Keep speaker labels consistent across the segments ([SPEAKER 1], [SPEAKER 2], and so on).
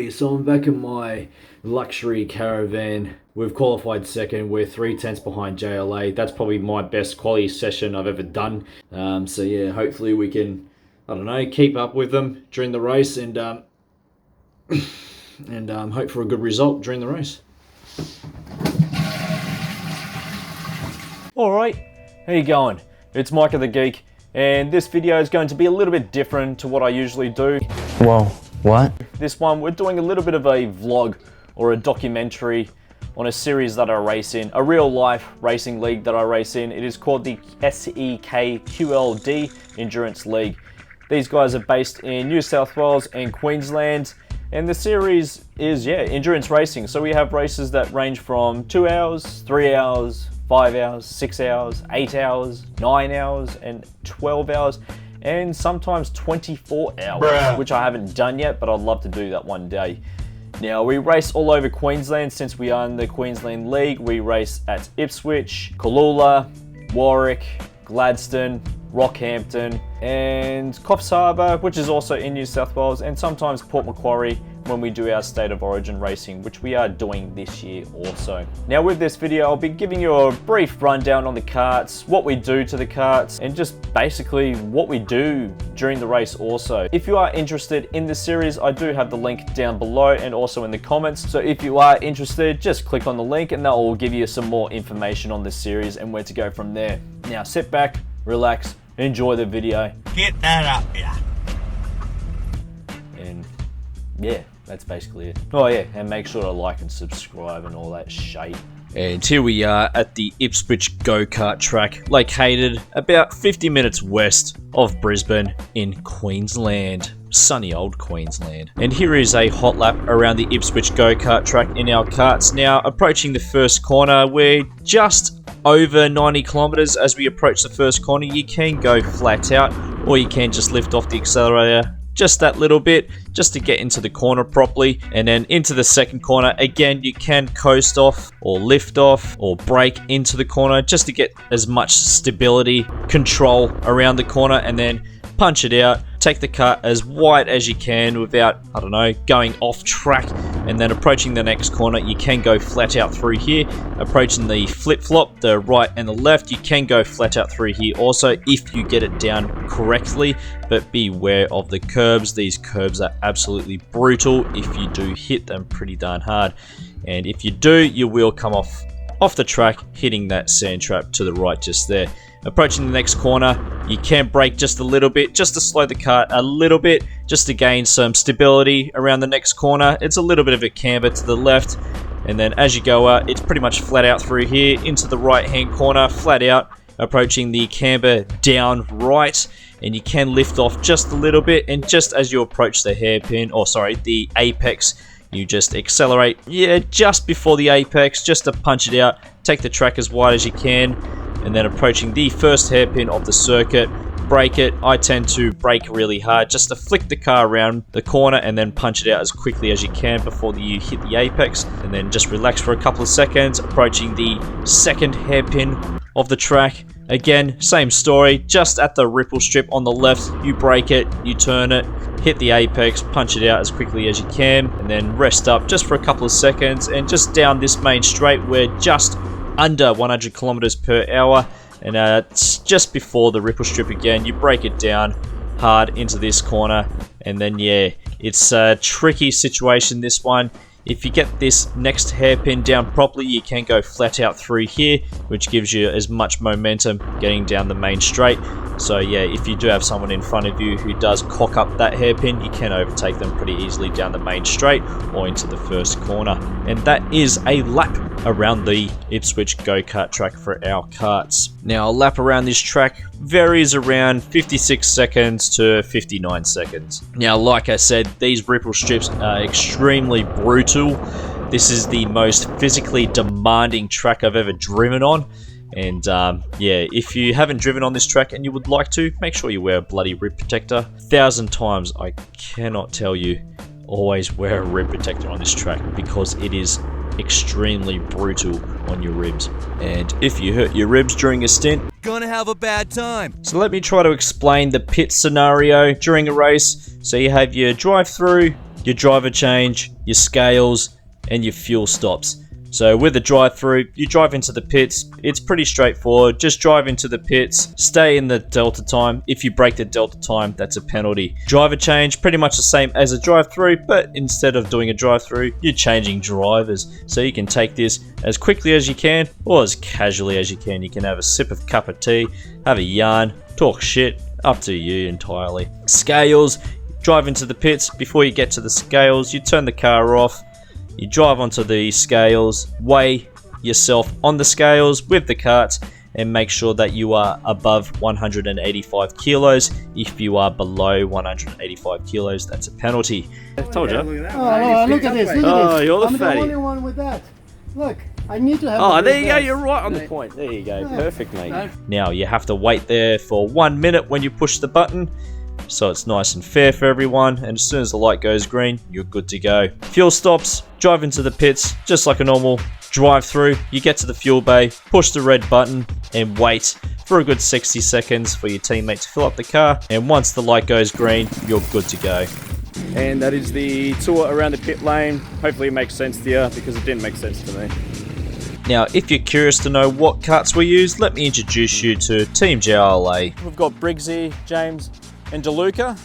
[SPEAKER 1] So I'm back in my luxury caravan. We've qualified second. We're 3/10 behind JLA. That's probably my best quality session I've ever done. So yeah, hopefully we can, I don't know, keep up with them during the race and hope for a good result during the race. Alright, how you going? It's Micah the Geek, and this video is going to be a little bit different to what I usually do.
[SPEAKER 2] Whoa. What?
[SPEAKER 1] This one, we're doing a little bit of a vlog or a documentary on a series that I race in, a real life racing league that I race in. It is called the SEK QLD Endurance League. These guys are based in New South Wales and Queensland, and the series is, endurance racing. So we have races that range from 2 hours, 3 hours, 5 hours, 6 hours, 8 hours, 9 hours, and 12 hours. And sometimes 24 hours, which I haven't done yet, but I'd love to do that one day. Now, we race all over Queensland since we are in the Queensland League. We race at Ipswich, Cooloola, Warwick, Gladstone, Rockhampton, and Coffs Harbour, which is also in New South Wales, and sometimes Port Macquarie when we do our State of Origin racing, which we are doing this year also. Now with this video, I'll be giving you a brief rundown on the karts, what we do to the karts, and just basically what we do during the race also. If you are interested in this series, I do have the link down below and also in the comments. So if you are interested, just click on the link and that will give you some more information on this series and where to go from there. Now sit back, relax, enjoy the video.
[SPEAKER 3] Get that up, yeah.
[SPEAKER 1] And yeah, that's basically it. Oh yeah, and make sure to like and subscribe and all that shite. And here we are at the Ipswich go-kart track, located about 50 minutes west of Brisbane in Queensland. Sunny old Queensland. And here is a hot lap around the Ipswich go-kart track in our karts. Now, approaching the first corner, we're just over 90 kilometers as we approach the first corner. You can go flat out, or you can just lift off the accelerator just that little bit, just to get into the corner properly. And then into the second corner, again, you can coast off or lift off or brake into the corner just to get as much stability, control around the corner, and then punch it out. Take the kart as wide as you can without, I don't know, going off track. And then approaching the next corner, you can go flat out through here. Approaching the flip-flop, the right and the left, you can go flat out through here also if you get it down correctly. But beware of the curbs. These curbs are absolutely brutal if you do hit them pretty darn hard. And if you do, you will come off the track, hitting that sand trap to the right just there. Approaching the next corner, you can brake just a little bit, just to slow the kart a little bit, just to gain some stability around the next corner. It's a little bit of a camber to the left, and then as you go out, it's pretty much flat out through here, into the right-hand corner, flat out, approaching the camber down right, and you can lift off just a little bit, and just as you approach the hairpin, or sorry, the apex, you just accelerate, just before the apex, just to punch it out, take the track as wide as you can. And then approaching the first hairpin of the circuit, brake it. I tend to brake really hard just to flick the car around the corner and then punch it out as quickly as you can before you hit the apex. And then just relax for a couple of seconds. Approaching the second hairpin of the track. Again, same story, just at the ripple strip on the left, you brake it, you turn it, hit the apex, punch it out as quickly as you can, and then rest up just for a couple of seconds. And just down this main straight, we're just under 100 kilometers per hour, and it's just before the ripple strip again. You break it down hard into this corner, and then it's a tricky situation, this one. If you get this next hairpin down properly, you can go flat out through here, which gives you as much momentum getting down the main straight. So if you do have someone in front of you who does cock up that hairpin, you can overtake them pretty easily down the main straight or into the first corner. And that is a lap around the Ipswich go-kart track for our karts. Now, a lap around this track varies around 56 seconds to 59 seconds. Now, like I said, these ripple strips are extremely brutal. This is the most physically demanding track I've ever driven on. And if you haven't driven on this track and you would like to, make sure you wear a bloody rib protector. 1,000 times, I cannot tell you, always wear a rib protector on this track because it is extremely brutal on your ribs. And if you hurt your ribs during a stint,
[SPEAKER 3] gonna have a bad time.
[SPEAKER 1] So let me try to explain the pit scenario during a race. So you have your drive through, your driver change, your scales, and your fuel stops. So with the drive-through, you drive into the pits. It's pretty straightforward. Just drive into the pits, stay in the delta time. If you break the delta time, that's a penalty. Driver change, pretty much the same as a drive-through, but instead of doing a drive-through, you're changing drivers. So you can take this as quickly as you can or as casually as you can. You can have a sip of cup of tea, have a yarn, talk shit, up to you entirely. Scales, drive into the pits. Before you get to the scales, you turn the car off. You drive onto the scales, weigh yourself on the scales with the cart, and make sure that you are above 185 kilos. If you are below 185 kilos, that's a penalty. I told you.
[SPEAKER 2] Oh, look at this.
[SPEAKER 1] Oh, you're the fatty.
[SPEAKER 2] I'm the only one with that. Look, I need to have.
[SPEAKER 1] Oh, there you go. You're right on the point. There you go. Perfect, mate. Now you have to wait there for 1 minute when you push the button, so it's nice and fair for everyone, and as soon as the light goes green, you're good to go. Fuel stops, drive into the pits just like a normal drive through. You get to the fuel bay, push the red button, and wait for a good 60 seconds for your teammate to fill up the car, and once the light goes green, you're good to go.
[SPEAKER 4] And that is the tour around the pit lane. Hopefully it makes sense to you, because it didn't make sense to me.
[SPEAKER 1] Now, if you're curious to know what carts we use, let me introduce you to Team JLA.
[SPEAKER 4] We've got Briggsy, James, and DeLuca.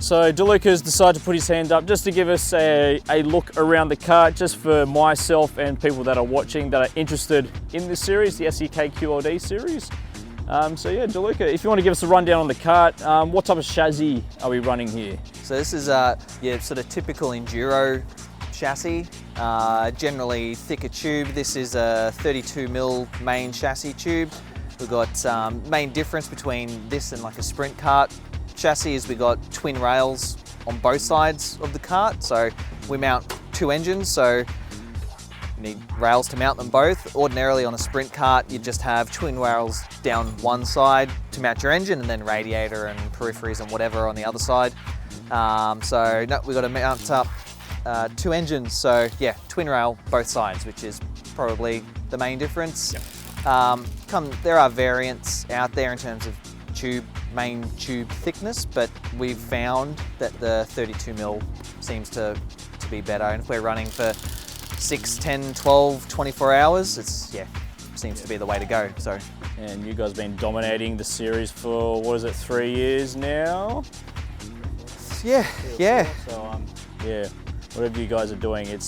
[SPEAKER 4] So DeLuca's decided to put his hand up just to give us a look around the kart, just for myself and people that are watching that are interested in this series, the SEK QLD series. So yeah, DeLuca, if you want to give us a rundown on the kart, what type of chassis are we running here?
[SPEAKER 5] So this is your sort of typical enduro chassis, generally thicker tube. This is a 32mm main chassis tube. We've got main difference between this and like a sprint kart chassis is we got twin rails on both sides of the kart. So we mount two engines, so you need rails to mount them both. Ordinarily on a sprint kart, you just have twin rails down one side to mount your engine, and then radiator and peripheries and whatever on the other side. So no, we've got to mount up two engines, so yeah, twin rail both sides, which is probably the main difference. Yep. There are variants out there in terms of main tube thickness, but we've found that the 32mm seems to be better, and if we're running for 6, 10, 12, 24 hours, seems to be the way to go. So,
[SPEAKER 4] and you guys have been dominating the series for, what is it, 3 years now?
[SPEAKER 5] Yeah.
[SPEAKER 4] So yeah, whatever you guys are doing, you're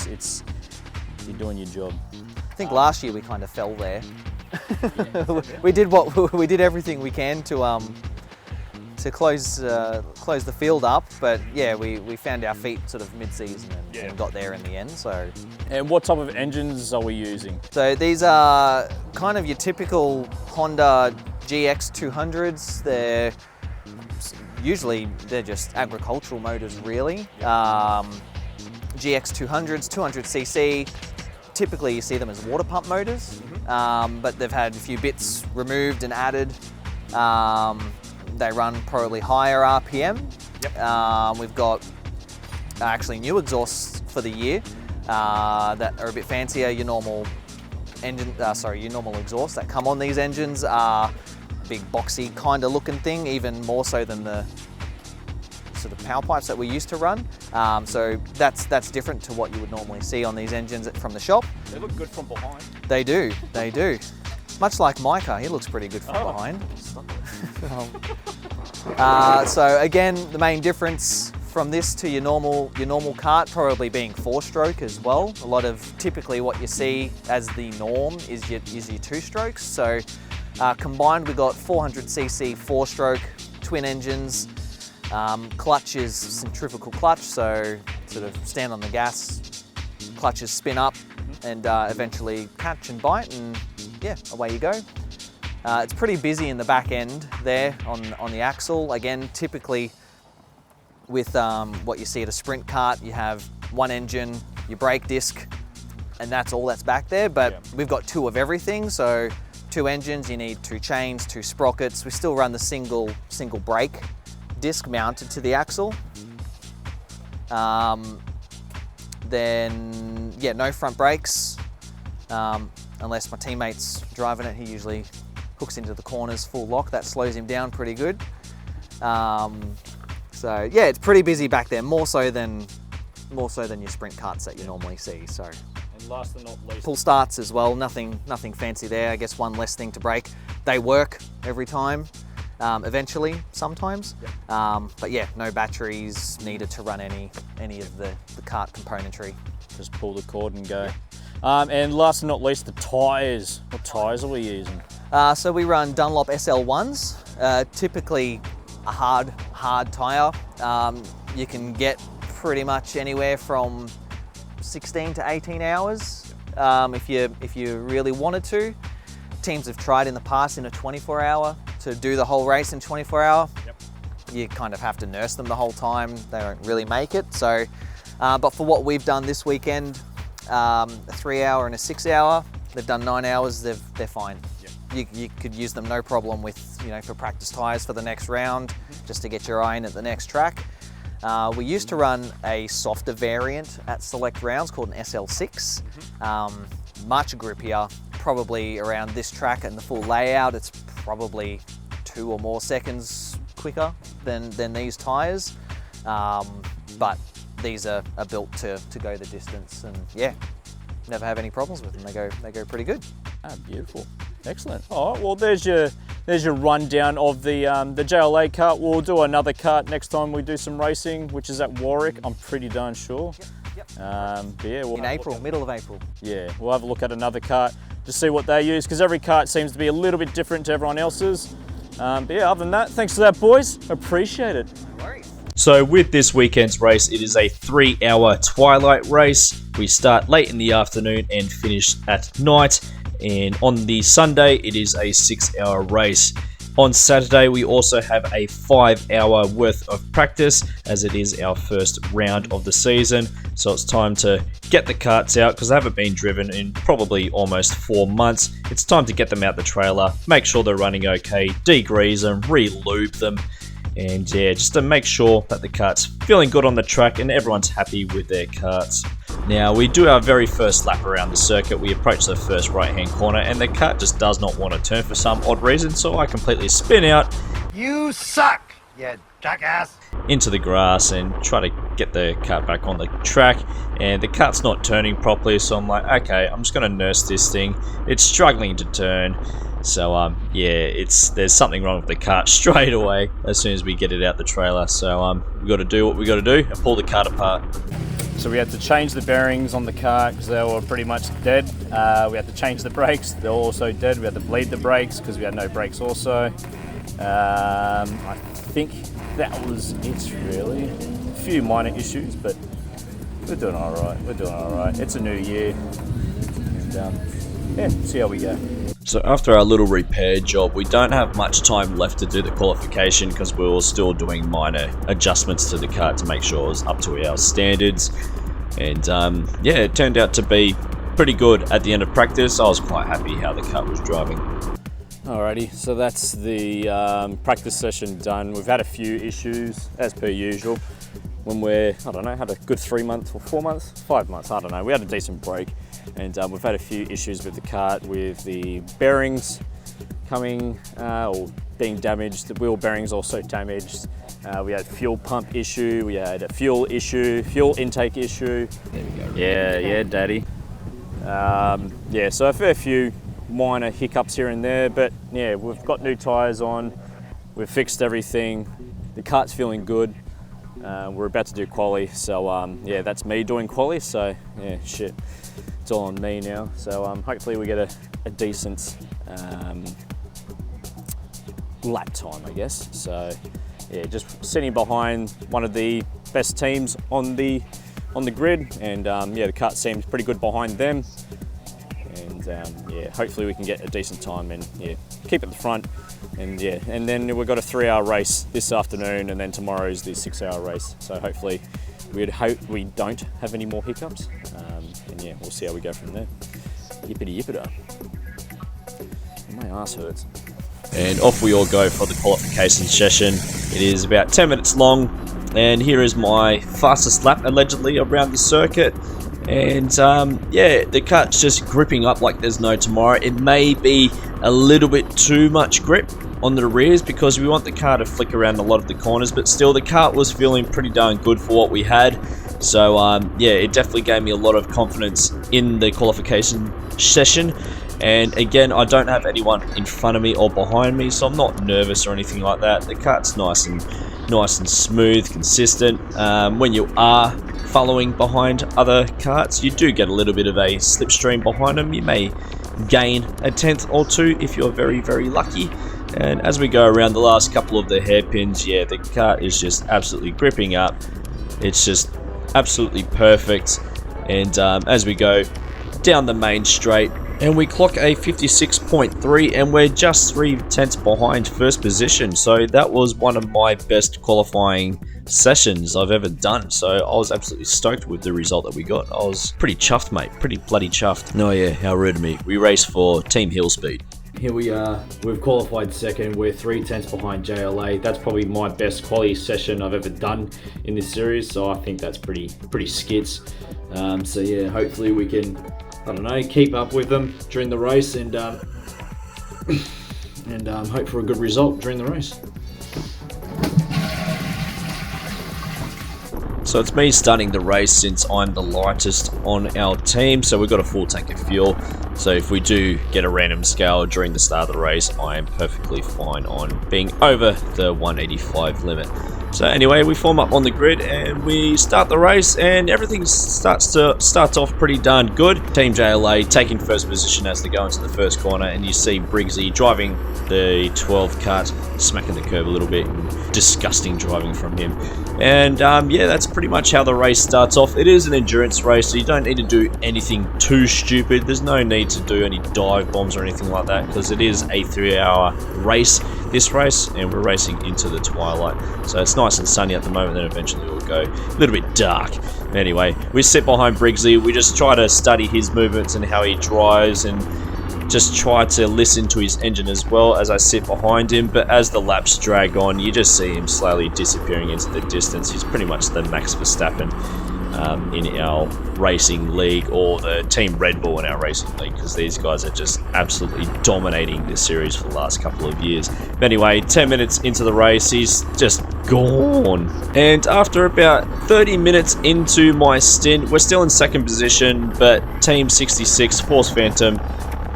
[SPEAKER 4] doing your job.
[SPEAKER 5] I think last year we kind of fell there. we did everything we can to close the field up, but yeah, we found our feet sort of mid-season and got there in the end. So,
[SPEAKER 4] and what type of engines are we using?
[SPEAKER 5] So these are kind of your typical Honda GX200s. They're just agricultural motors, really. GX200s, 200cc. Typically you see them as water pump motors, but they've had a few bits removed and added. They run probably higher RPM. Yep. We've got actually new exhausts for the year that are a bit fancier. Your normal exhausts that come on these engines are big boxy kind of looking thing, even more so than the sort of power pipes that we used to run. So that's different to what you would normally see on these engines from the shop.
[SPEAKER 4] They look good from behind.
[SPEAKER 5] They do. Much like Micah, he looks pretty good from behind. So again, the main difference from this to your normal kart probably being 4-stroke as well. Typically what you see as the norm is your 2-strokes. So combined we've got 400cc 4-stroke twin engines. Clutch is centrifugal clutch, so sort of stand on the gas, clutches spin up and eventually catch and bite, and yeah, away you go. It's pretty busy in the back end there on the axle. Again, typically with what you see at a sprint kart, you have one engine, your brake disc, and that's all that's back there, but we've got two of everything. So 2 engines, you need 2 chains, 2 sprockets. We still run the single brake disc mounted to the axle. Then yeah, no front brakes, unless my teammate's driving it. He usually hooks into the corners full lock. That slows him down pretty good. So yeah, it's pretty busy back there, more so than more so than your sprint karts that you normally see. So,
[SPEAKER 4] And last but not least,
[SPEAKER 5] pull starts as well, nothing fancy there. I guess one less thing to break. They work every time, eventually, sometimes. But yeah, no batteries needed to run any of the kart componentry.
[SPEAKER 4] just pull the cord and go. And last but not least, the tyres. What tyres are we using?
[SPEAKER 5] So we run Dunlop SL1s, typically a hard tyre. You can get pretty much anywhere from 16 to 18 hours if you really wanted to. Teams have tried in the past in a 24-hour to do the whole race in 24-hour.
[SPEAKER 4] Yep.
[SPEAKER 5] You kind of have to nurse them the whole time. They don't really make it. So, but for what we've done this weekend, a 3-hour and a 6-hour, they've done 9 hours. They're fine. Yep. You could use them no problem with, for practice tyres for the next round, just to get your eye in at the next track. We used to run a softer variant at select rounds called an SL6. Much grippier, probably around this track and the full layout. It's probably 2 or more seconds quicker than these tyres. But these are built to go the distance, and yeah, never have any problems with them. They go pretty good.
[SPEAKER 4] Ah, beautiful. Excellent. All right, well, there's your rundown of the JLA kart. We'll do another kart next time we do some racing, which is at Warwick, I'm pretty darn sure.
[SPEAKER 5] Yep.
[SPEAKER 4] But yeah, we'll
[SPEAKER 5] In April, middle of April.
[SPEAKER 4] Yeah, we'll have a look at another kart to see what they use, because every kart seems to be a little bit different to everyone else's. But yeah, other than that, thanks for that, boys. Appreciate it.
[SPEAKER 5] No worries.
[SPEAKER 1] So with this weekend's race, it is a 3-hour twilight race. We start late in the afternoon and finish at night. And on the Sunday, it is a 6-hour race. On Saturday, we also have a 5-hour worth of practice, as it is our first round of the season. So it's time to get the karts out, because they haven't been driven in probably almost 4 months. It's time to get them out the trailer, make sure they're running okay, degrease them, re-lube them, and yeah, just to make sure that the kart's feeling good on the track and everyone's happy with their karts. Now, we do our very first lap around the circuit. We approach the first right-hand corner, and the kart just does not want to turn for some odd reason, so I completely spin out.
[SPEAKER 3] You suck, you jackass.
[SPEAKER 1] Into the grass and try to get the kart back on the track, and the kart's not turning properly, so I'm like, okay, I'm just going to nurse this thing. It's struggling to turn. So yeah, there's something wrong with the kart straight away as soon as we get it out the trailer. So we got to do what we got to do and pull the kart apart.
[SPEAKER 4] So we had to change the bearings on the kart because they were pretty much dead. We had to change the brakes, they're also dead. We had to bleed the brakes because we had no brakes also. I think that was it really. A few minor issues, but we're doing alright. It's a new year. And yeah, see how we go.
[SPEAKER 1] So after our little repair job, we don't have much time left to do the qualification, because we were still doing minor adjustments to the kart to make sure it was up to our standards. And yeah, it turned out to be pretty good at the end of practice. I was quite happy how the kart was driving.
[SPEAKER 4] Alrighty, so that's the practice session done. We've had a few issues, as per usual. When we're, I don't know, had a good 3 months or 4 months, 5 months, I don't know. We had a decent break, and we've had a few issues with the kart, with the bearings coming or being damaged. The wheel bearings also damaged. We had fuel pump issue. We had a fuel issue, fuel intake issue.
[SPEAKER 1] There we go.
[SPEAKER 4] Yeah, daddy. Yeah, so a fair few minor hiccups here and there, but yeah, we've got new tyres on. We've fixed everything. The kart's feeling good. We're about to do quali, so yeah, that's me doing quali, so yeah, shit, it's all on me now. So hopefully we get a decent lap time, I guess. So yeah, just sitting behind one of the best teams on the grid, and yeah, the kart seems pretty good behind them, and yeah, hopefully we can get a decent time and yeah, keep at the front. And yeah, and then we've got a 3-hour race this afternoon, and then tomorrow's the 6-hour race. So hopefully we'd hope we don't have any more hiccups. And yeah, we'll see how we go from there. Yippity yippida. My ass hurts.
[SPEAKER 1] And off we all go for the qualification session. It is about 10 minutes long, and here is my fastest lap allegedly around the circuit. And yeah, the kart's just gripping up like there's no tomorrow. It may be a little bit too much grip on the rears, because we want the car to flick around a lot of the corners, but still the kart was feeling pretty darn good for what we had. So yeah, it definitely gave me a lot of confidence in the qualification session. And again, I don't have anyone in front of me or behind me, so I'm not nervous or anything like that. The kart's nice and smooth, consistent. When you are following behind other karts, you do get a little bit of a slipstream behind them. You may gain a tenth or two if you're very, very lucky. And as we go around the last couple of the hairpins, yeah, the kart is just absolutely gripping up. It's just absolutely perfect. And as we go down the main straight, and we clock a 56.3, and we're just 3 tenths behind first position. So that was one of my best qualifying sessions I've ever done. So I was absolutely stoked with the result that we got. I was pretty chuffed, mate. Pretty bloody chuffed. Oh yeah, how rude of me. We raced for Team Hill Speed. Here we are. We've qualified second. We're 3 tenths behind JLA. That's probably my best quali session I've ever done in this series. So I think that's pretty skits. So yeah, hopefully we can, I don't know, keep up with them during the race and hope for a good result during the race. So it's me starting the race since I'm the lightest on our team. So we've got a full tank of fuel. So if we do get a random scale during the start of the race, I am perfectly fine on being over the 185 limit. So anyway, we form up on the grid and we start the race, and everything starts off pretty darn good. Team JLA taking first position as they go into the first corner, and you see Briggsy driving the 12 kart, smacking the curb a little bit, and disgusting driving from him. And yeah, that's pretty much how the race starts off. It is an endurance race, so you don't need to do anything too stupid. There's no need to do any dive bombs or anything like that, because it is a 3-hour race, this race, and we're racing into the twilight. So it's nice and sunny at the moment, then eventually we'll go a little bit dark. Anyway, we sit behind Briggsy. We just try to study his movements and how he drives, and just try to listen to his engine as well as I sit behind him. But as the laps drag on, you just see him slowly disappearing into the distance. He's pretty much the Max Verstappen in our racing league, or the Team Red Bull in our racing league, because these guys are just absolutely dominating this series for the last couple of years. But anyway, 10 minutes into the race, he's just gone. And after about 30 minutes into my stint, we're still in second position, but Team 66 Force Phantom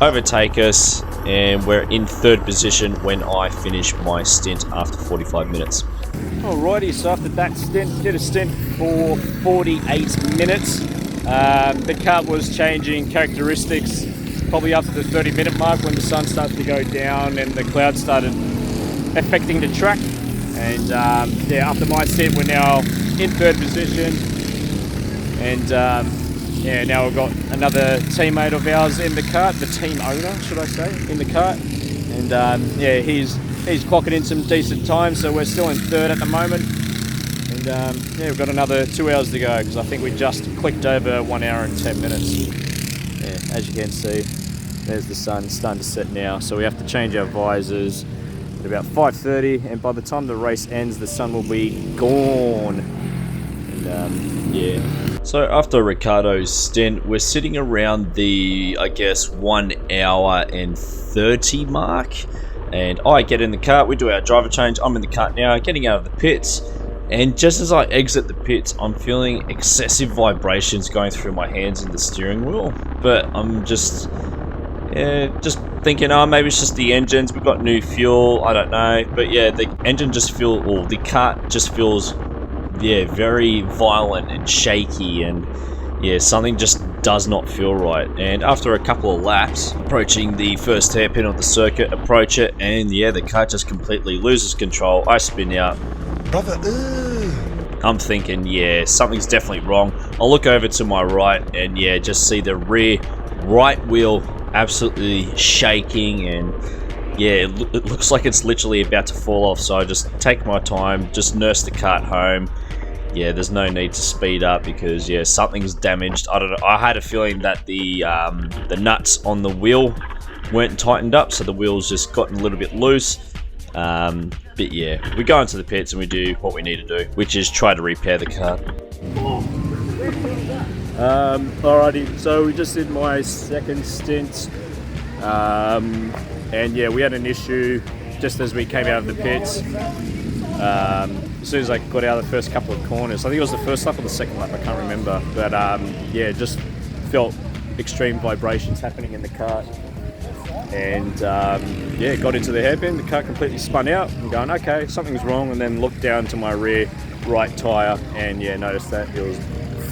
[SPEAKER 1] overtake us, and we're in third position when I finish my stint after 45 minutes.
[SPEAKER 4] Alrighty, so after that stint, did a stint for 48 minutes. The kart was changing characteristics probably up to the 30-minute mark, when the sun started to go down and the clouds started affecting the track. And yeah, after my stint, we're now in third position, and yeah, now we've got another teammate of ours in the kart, the team owner, should I say, in the kart. And yeah, he's clocking in some decent time, so we're still in third at the moment. And yeah, we've got another 2 hours to go, because I think we just clicked over 1 hour and 10 minutes. Yeah, as you can see, there's the sun starting to set now, so we have to change our visors at about 5:30, and by the time the race ends, the sun will be gone. And yeah.
[SPEAKER 1] So after Ricardo's stint, we're sitting around the, I guess, 1 hour and 30 mark. And I get in the kart, we do our driver change. I'm in the kart now, getting out of the pits. And just as I exit the pits, I'm feeling excessive vibrations going through my hands and the steering wheel. But I'm just thinking, oh, maybe it's just the engines. We've got new fuel, I don't know. But yeah, the engine just feels, or the kart just feels, yeah, very violent and shaky, and yeah, something just does not feel right. And after a couple of laps, approaching the first hairpin of the circuit, approach it, and yeah, the car just completely loses control. I spin out.
[SPEAKER 3] Brother,
[SPEAKER 1] I'm thinking, yeah, something's definitely wrong. I look over to my right, and yeah, just see the rear right wheel absolutely shaking, and yeah, it looks like it's literally about to fall off. So I just take my time, just nurse the kart home. Yeah, there's no need to speed up, because yeah, something's damaged. I don't know. I had a feeling that the nuts on the wheel weren't tightened up, so the wheel's just gotten a little bit loose. But yeah, we go into the pits and we do what we need to do, which is try to repair the car.
[SPEAKER 4] Alrighty, so we just did my second stint, and yeah, we had an issue just as we came out of the pits. as soon as I got out of the first couple of corners. I think it was the first lap or the second lap, I can't remember. But yeah, just felt extreme vibrations happening in the kart. And yeah, got into the hairpin, the car completely spun out. I'm going, okay, something's wrong, and then looked down to my rear right tyre, and yeah, noticed that it was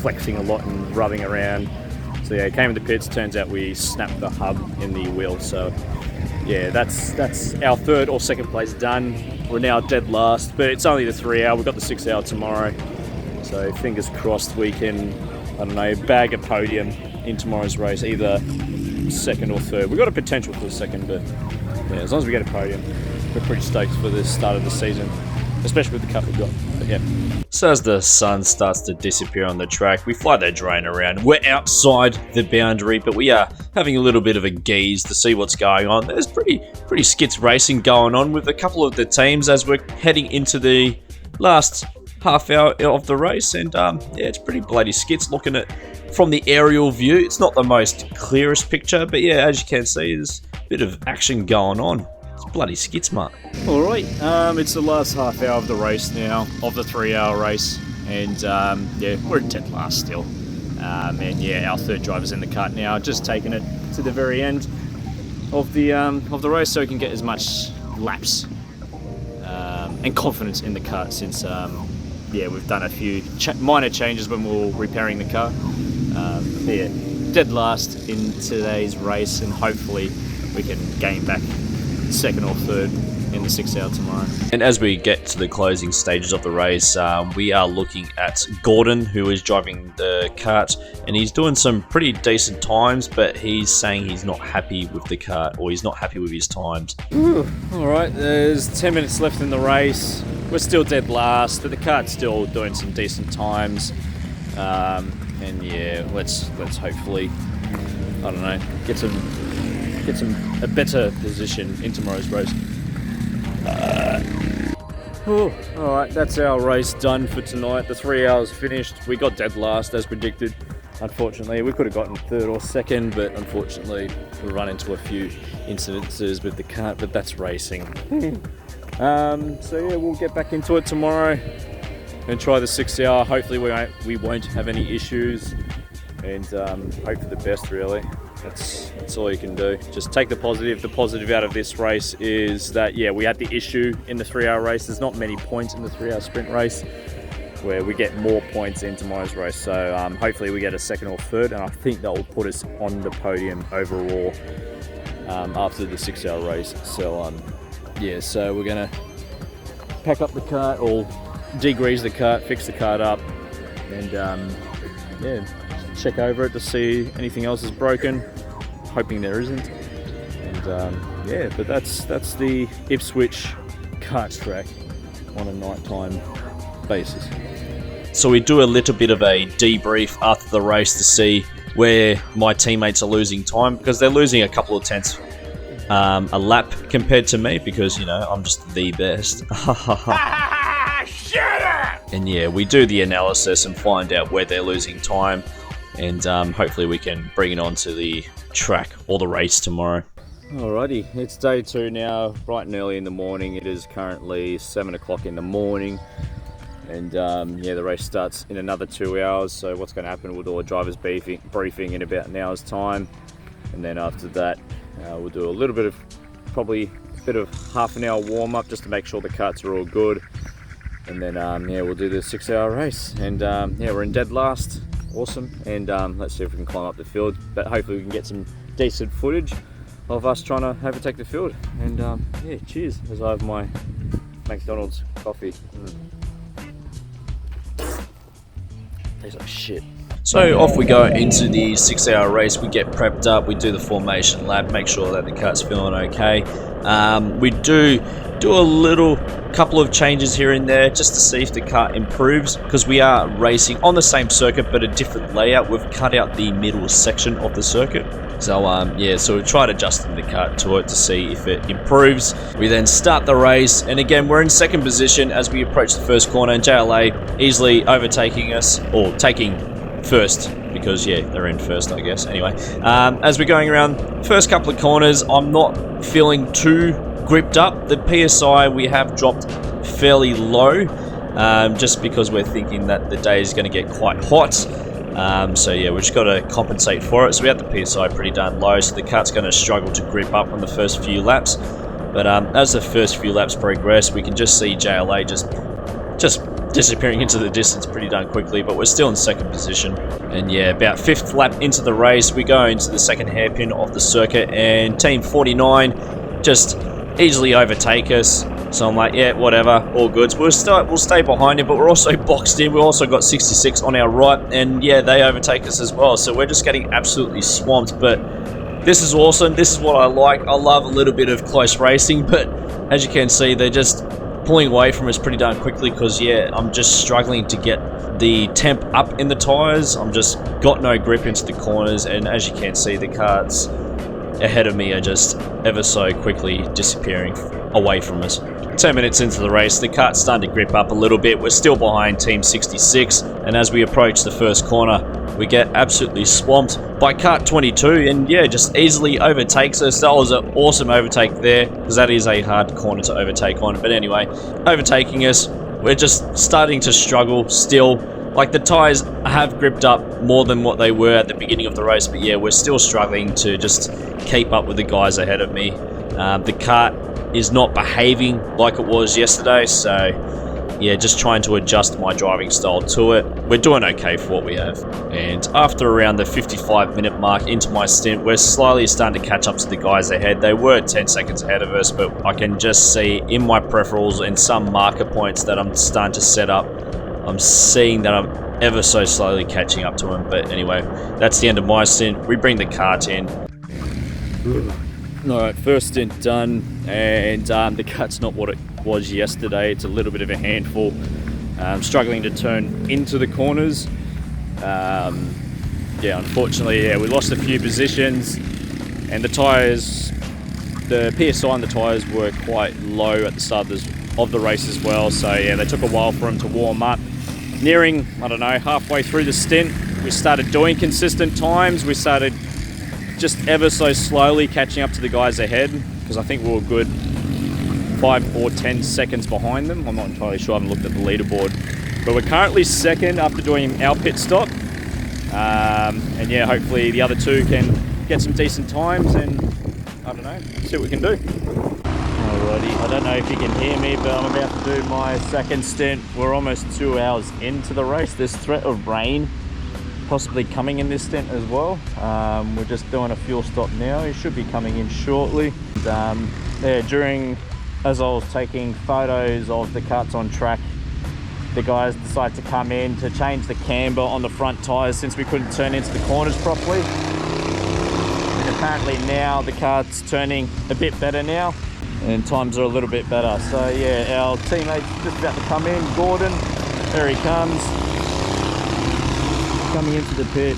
[SPEAKER 4] flexing a lot and rubbing around. So yeah, came in the pits, turns out we snapped the hub in the wheel. So yeah, that's our third or second place done. We're now dead last, but it's only the 3 hour, we've got the 6 hour tomorrow. So fingers crossed we can, I don't know, bag a podium in tomorrow's race, either second or third. We've got a potential for the second, but yeah, as long as we get a podium, we're pretty stoked for the start of the season, especially with the cut we've got. But yeah.
[SPEAKER 1] So as the sun starts to disappear on the track, we fly that drone around. We're outside the boundary, but we are having a little bit of a gaze to see what's going on. There's pretty skits racing going on with a couple of the teams as we're heading into the last half hour of the race, and yeah, it's pretty bloody skits looking at from the aerial view. It's not the most clearest picture, but yeah, as you can see, there's a bit of action going on. It's bloody skits, mate.
[SPEAKER 4] Alright, it's the last half hour of the race now, of the 3 hour race, and yeah, we're in dead last still. And yeah, our third driver's in the kart now, just taking it to the very end of the race so we can get as much laps and confidence in the kart, since yeah, we've done a few minor changes when we were repairing the car. Yeah, dead last in today's race, and hopefully we can gain back second or third in the 6 hour tomorrow.
[SPEAKER 1] And as we get to the closing stages of the race, we are looking at Gordon, who is driving the kart, and he's doing some pretty decent times, but he's saying he's not happy with the kart, or he's not happy with his times.
[SPEAKER 4] Alright, there's 10 minutes left in the race. We're still dead last, but the kart's still doing some decent times. And yeah, let's hopefully, I don't know, get a better position in tomorrow's race. Alright, that's our race done for tonight. The 3 hours finished. We got dead last as predicted. Unfortunately, we could have gotten third or second, but unfortunately we run into a few incidences with the kart, but that's racing. So yeah, we'll get back into it tomorrow and try the 6 hour. Hopefully we won't have any issues, and hope for the best, really. That's all you can do. Just take the positive. The positive out of this race is that, yeah, we had the issue in the 3 hour race. There's not many points in the 3 hour sprint race, where we get more points in tomorrow's race. So hopefully we get a second or third, and I think that will put us on the podium overall after the 6 hour race. So yeah, so we're gonna pack up the kart, or degrease the kart, fix the kart up, and yeah, check over it to see anything else is broken, hoping there isn't. And yeah, but that's the IPSWICH kart track on a nighttime basis.
[SPEAKER 1] So we do a little bit of a debrief after the race to see where my teammates are losing time, because they're losing a couple of tenths a lap compared to me, because, you know, I'm just the best. And yeah, we do the analysis and find out where they're losing time, and hopefully we can bring it on to the track or the race tomorrow.
[SPEAKER 4] Alrighty, it's day 2 now, bright and early in the morning. It is currently 7 o'clock in the morning, and yeah, the race starts in another 2 hours. So what's going to happen, we'll do a driver's briefing in about an hour's time, and then after that we'll do a little bit of, probably a bit of half an hour warm up just to make sure the karts are all good, and then yeah, we'll do the 6 hour race. And yeah, we're in dead last. Awesome. And let's see if we can climb up the field, but hopefully we can get some decent footage of us trying to overtake the field. And yeah, cheers as I have my McDonald's coffee. Tastes like shit.
[SPEAKER 1] So off we go into the 6 hour race. We get prepped up, we do the formation lap, make sure that the kart's feeling okay. We do a couple of changes here and there just to see if the kart improves, because we are racing on the same circuit but a different layout. We've cut out the middle section of the circuit. So yeah, so we tried adjusting the kart to it to see if it improves. We then start the race, and again we're in second position as we approach the first corner, and JLA easily overtaking us, or taking first, because yeah, they're in first, I guess. Anyway, as we're going around first couple of corners, I'm not feeling too gripped up. The PSI we have dropped fairly low, just because we're thinking that the day is going to get quite hot. So yeah, we've just got to compensate for it. So we had the PSI pretty darn low, so the kart's going to struggle to grip up on the first few laps. But as the first few laps progress, we can just see JLA just disappearing into the distance pretty darn quickly, but we're still in second position. And yeah, about 5th lap into the race, we go into the second hairpin of the circuit, and Team 49 just easily overtake us. So I'm like, yeah, whatever, all good. We'll stay behind him, but we're also boxed in. We've also got 66 on our right, and yeah, they overtake us as well. So we're just getting absolutely swamped, but this is awesome. This is what I like. I love a little bit of close racing, but as you can see, they're just pulling away from us pretty darn quickly because, yeah, I'm just struggling to get the temp up in the tyres. I'm just got no grip into the corners, and as you can see, the karts ahead of me are just ever so quickly disappearing away from us. 10 minutes into the race, the kart's starting to grip up a little bit. We're still behind Team 66, and as we approach the first corner, we get absolutely swamped by kart 22, and yeah, just easily overtakes us. That was an awesome overtake there, because that is a hard corner to overtake on. But anyway, overtaking us, we're just starting to struggle still. Like, the tyres have gripped up more than what they were at the beginning of the race, but yeah, we're still struggling to just keep up with the guys ahead of me. The kart is not behaving like it was yesterday, so yeah, just trying to adjust my driving style to it. We're doing okay for what we have. And after around the 55-minute mark into my stint, we're slowly starting to catch up to the guys ahead. They were 10 seconds ahead of us, but I can just see in my peripherals and some marker points that I'm starting to set up, I'm seeing that I'm ever so slowly catching up to them. But anyway, that's the end of my stint. We bring the kart in. Alright, first stint done, and the kart's not what it was yesterday. It's a little bit of a handful. Struggling to turn into the corners. Yeah, unfortunately, yeah, we lost a few positions, and the tyres, the PSI on the tyres were quite low at the start of the race as well. So yeah, they took a while for them to warm up. Nearing, I don't know, halfway through the stint, we started doing consistent times. We started just ever so slowly catching up to the guys ahead, because I think we were good 5 or 10 seconds behind them. I'm not entirely sure, I haven't looked at the leaderboard. But we're currently second after doing our pit stop. And yeah, hopefully the other two can get some decent times and, I don't know, see what we can do. Alrighty, I don't know if you can hear me, but I'm about to do my second stint. We're almost 2 hours into the race. There's threat of rain possibly coming in this stint as well. We're just doing a fuel stop now. It should be coming in shortly. And, yeah, as I was taking photos of the karts on track, the guys decided to come in to change the camber on the front tyres since we couldn't turn into the corners properly. And apparently now the kart's turning a bit better now, and times are a little bit better. So yeah, our teammate's just about to come in. Gordon, there he comes, coming into the pit.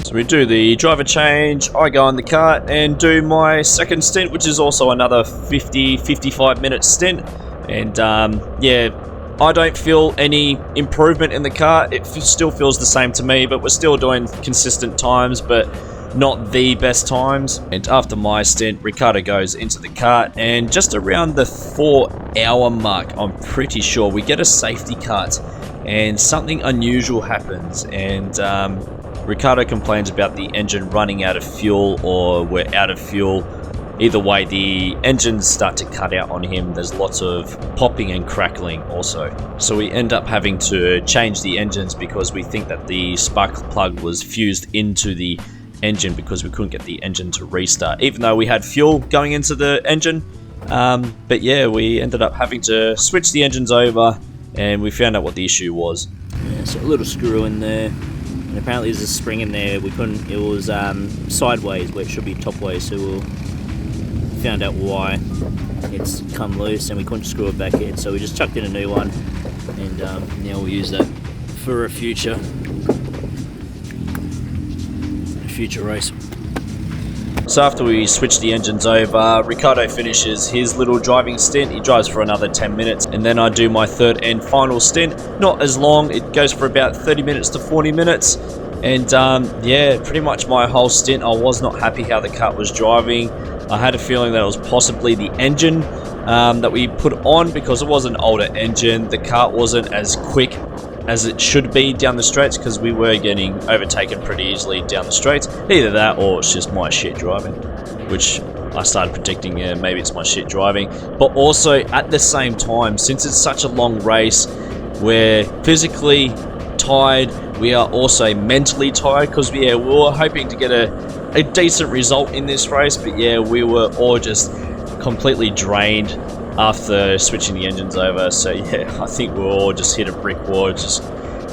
[SPEAKER 1] So we do the driver change, I go on the kart and do my second stint, which is also another 50-55 minute stint. And yeah, I don't feel any improvement in the kart. It still feels the same to me, but we're still doing consistent times, but not the best times. And after my stint, Ricardo goes into the kart, and just around the 4-hour mark, I'm pretty sure, we get a safety cut and something unusual happens, and Ricardo complains about the engine running out of fuel, or we're out of fuel. Either way, the engines start to cut out on him. There's lots of popping and crackling also. So we end up having to change the engines because we think that the spark plug was fused into the engine because we couldn't get the engine to restart, even though we had fuel going into the engine. But yeah, we ended up having to switch the engines over, and we found out what the issue was. Yeah, so a little screw in there, and apparently there's a spring in there. We couldn't, it was sideways where it should be topways, so we'll found out why it's come loose and we couldn't screw it back in, so we just chucked in a new one, and now we'll use that for a future race. So after we switch the engines over, Ricardo finishes his little driving stint. He drives for another 10 minutes, and then I do my third and final stint. Not as long, it goes for about 30 minutes to 40 minutes. And yeah, pretty much my whole stint, I was not happy how the kart was driving. I had a feeling that it was possibly the engine. that we put on because it was an older engine. The kart wasn't as quick as it should be down the straights because we were getting overtaken pretty easily down the straights. Either that or it's just my shit driving, which I started predicting, yeah, maybe it's my shit driving. But also at the same time, since it's such a long race, we're physically tired. We are also mentally tired because we were hoping to get a decent result in this race, but yeah, we were all just completely drained after switching the engines over. So yeah, I think we all just hit a brick wall, just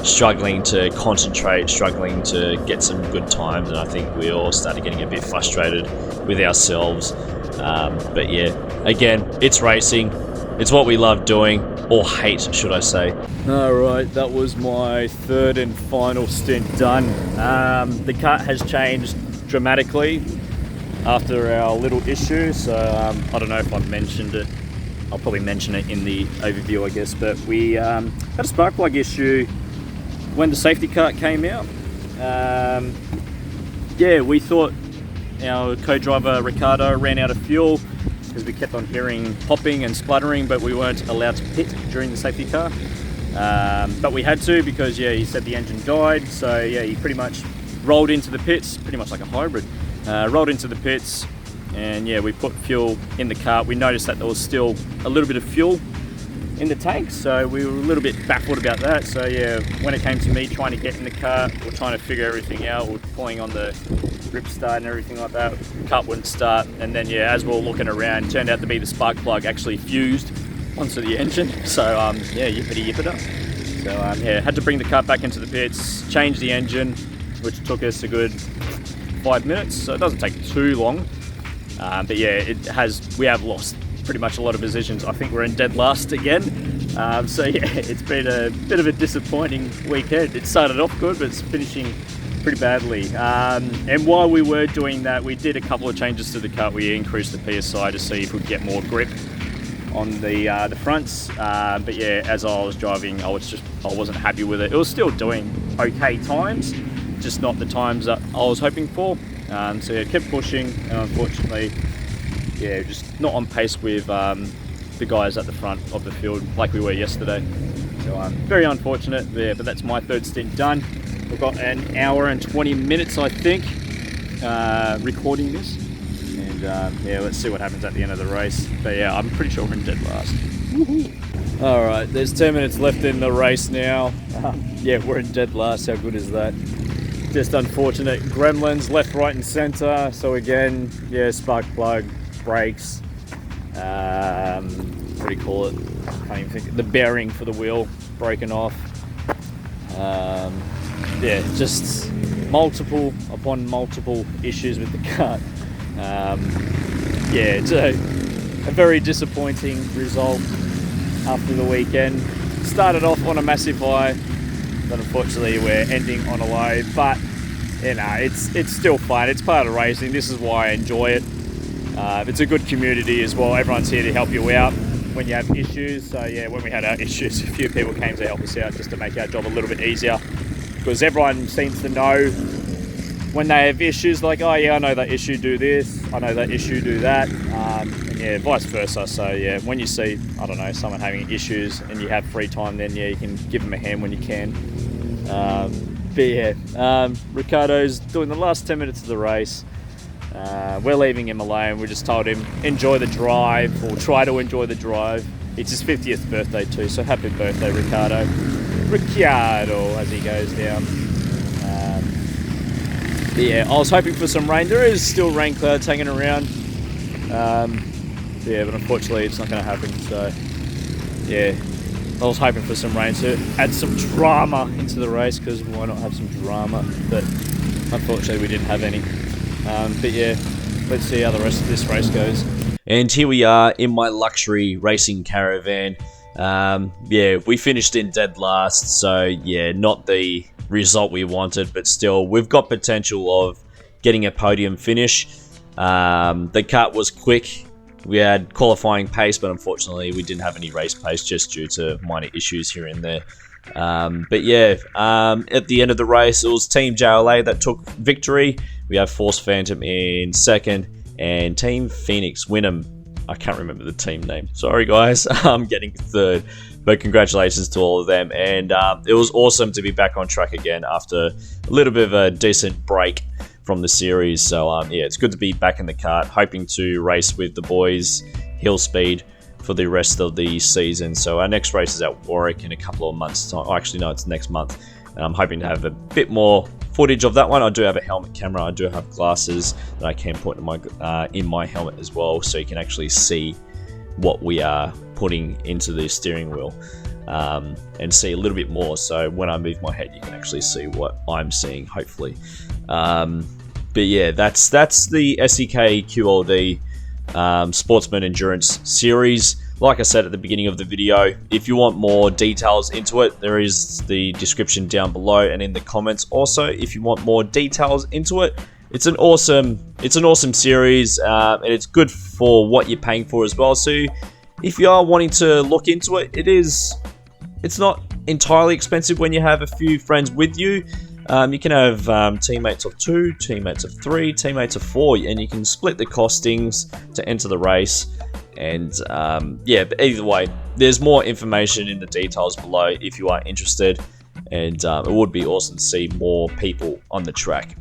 [SPEAKER 1] struggling to concentrate, struggling to get some good times, and I think we all started getting a bit frustrated with ourselves. But yeah, again, it's racing. It's what we love doing, or hate, should I say.
[SPEAKER 4] Alright, that was my third and final stint done. The kart has changed dramatically after our little issue, so I don't know if I've mentioned it. I'll probably mention it in the overview, I guess, but we had a spark plug issue when the safety kart came out. Yeah, we thought our co-driver Ricardo ran out of fuel because we kept on hearing popping and spluttering, but we weren't allowed to pit during the safety car. But we had to because, yeah, he said the engine died, so yeah, he pretty much rolled into the pits, pretty much like a hybrid. Rolled into the pits, and yeah, we put fuel in the kart. We noticed that there was still a little bit of fuel in the tank, so we were a little bit baffled about that. So yeah, when it came to me trying to get in the kart, we're trying to figure everything out, we're pulling on the grip start and everything like that, the kart wouldn't start. And then yeah, as we were looking around, it turned out to be the spark plug actually fused onto the engine. So yeah, yippity. So yeah, had to bring the kart back into the pits, change the engine, which took us a good 5 minutes, so it doesn't take too long. But yeah, we have lost pretty much a lot of positions. I think we're in dead last again. So yeah, it's been a bit of a disappointing weekend. It started off good, but it's finishing pretty badly. And while we were doing that, we did a couple of changes to the kart. We increased the PSI to see if we could get more grip on the fronts. But yeah, as I was driving, I wasn't happy with it. It was still doing okay times, just not the times that I was hoping for. So yeah, kept pushing, and unfortunately, yeah, just not on pace with the guys at the front of the field like we were yesterday. So very unfortunate there, but that's my third stint done. We've got an hour and 20 minutes, I think, recording this. And yeah, let's see what happens at the end of the race. But yeah, I'm pretty sure we're in dead last. All right, there's 10 minutes left in the race now. Yeah, we're in dead last. How good is that? Just unfortunate gremlins left, right and center. So again, yeah, spark plug, brakes, what do you call it? I can't even think. The bearing for the wheel broken off. Yeah, just multiple upon multiple issues with the kart. Yeah, it's a very disappointing result after the weekend. Started off on a massive high, but unfortunately we're ending on a low. But you know, it's still fun. It's part of racing. This is why I enjoy it. It's a good community as well. Everyone's here to help you out when you have issues. So yeah, when we had our issues, a few people came to help us out just to make our job a little bit easier, because everyone seems to know when they have issues, like, oh yeah, I know that issue, do this, I know that issue, do that, and yeah, vice versa. So yeah, when you see, I don't know, someone having issues and you have free time, then yeah, you can give them a hand when you can. But yeah, Ricardo's doing the last 10 minutes of the race. We're leaving him alone. We just told him enjoy the drive, or try to enjoy the drive. It's his 50th birthday too, so happy birthday, Ricardo, as he goes down. But yeah, I was hoping for some rain. There is still rain clouds hanging around. Yeah, but unfortunately it's not going to happen. So yeah, I was hoping for some rain to add some drama into the race, because why not have some drama? But unfortunately we didn't have any. But yeah, let's see how the rest of this race goes.
[SPEAKER 1] And here we are in my luxury racing caravan. Yeah, we finished in dead last, so yeah, not the result we wanted, but still, we've got potential of getting a podium finish. The kart was quick. We had qualifying pace, but unfortunately we didn't have any race pace just due to minor issues here and there. But yeah, at the end of the race, it was Team JLA that took victory. We have Force Phantom in second, and Team Phoenix Winham I can't remember the team name. Sorry guys, I'm getting third. But congratulations to all of them. And it was awesome to be back on track again after a little bit of a decent break from the series. So yeah, it's good to be back in the kart, hoping to race with the boys, Hill Speed, for the rest of the season. So our next race is at Warwick in a couple of months time. Oh, actually no, it's next month. And I'm hoping to have a bit more footage of that one. I do have a helmet camera. I do have glasses that I can put in my helmet as well, so you can actually see what we are putting into the steering wheel, and see a little bit more. So when I move my head, you can actually see what I'm seeing, hopefully. But yeah, that's the SEK QLD Sportsman Endurance Series. Like I said at the beginning of the video, if you want more details into it, there is the description down below and in the comments. Also, if you want more details into it, it's an awesome series, and it's good for what you're paying for as well. So if you are wanting to look into it, it's not entirely expensive when you have a few friends with you. You can have teammates of 2, teammates of 3, teammates of 4, and you can split the costings to enter the race. And yeah, but either way, there's more information in the details below if you are interested, and it would be awesome to see more people on the track.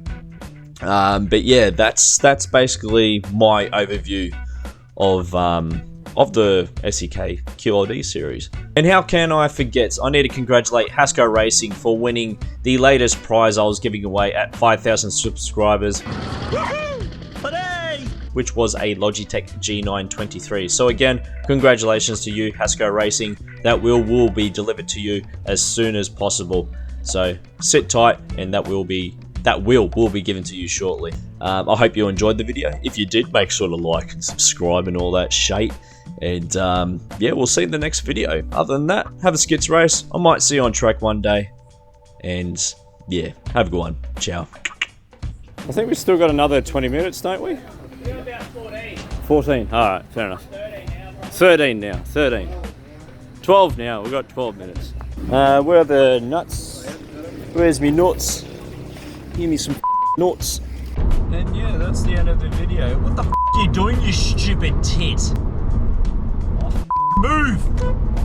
[SPEAKER 1] But yeah, that's basically my overview of the SEK QLD series. And how can I forget? I need to congratulate Hasco Racing for winning the latest prize I was giving away at 5,000 subscribers, which was a Logitech G923. So again, congratulations to you, Hasco Racing. That will be delivered to you as soon as possible. So sit tight, and that will be given to you shortly. I hope you enjoyed the video. If you did, make sure to like and subscribe and all that shit. And yeah, we'll see you in the next video. Other than that, have a skits race. I might see you on track one day. And yeah, have a good one. Ciao.
[SPEAKER 4] I think we've still got another 20 minutes, don't we?
[SPEAKER 6] We're about 14.
[SPEAKER 4] 14. Alright, fair enough.
[SPEAKER 6] 13 now.
[SPEAKER 4] 13 now. 12 now. We've got 12 minutes. Where are the nuts? Where's me nuts? Give me some nuts.
[SPEAKER 1] And yeah, that's the end of the video. What the are you doing, you stupid tit? Oh, move!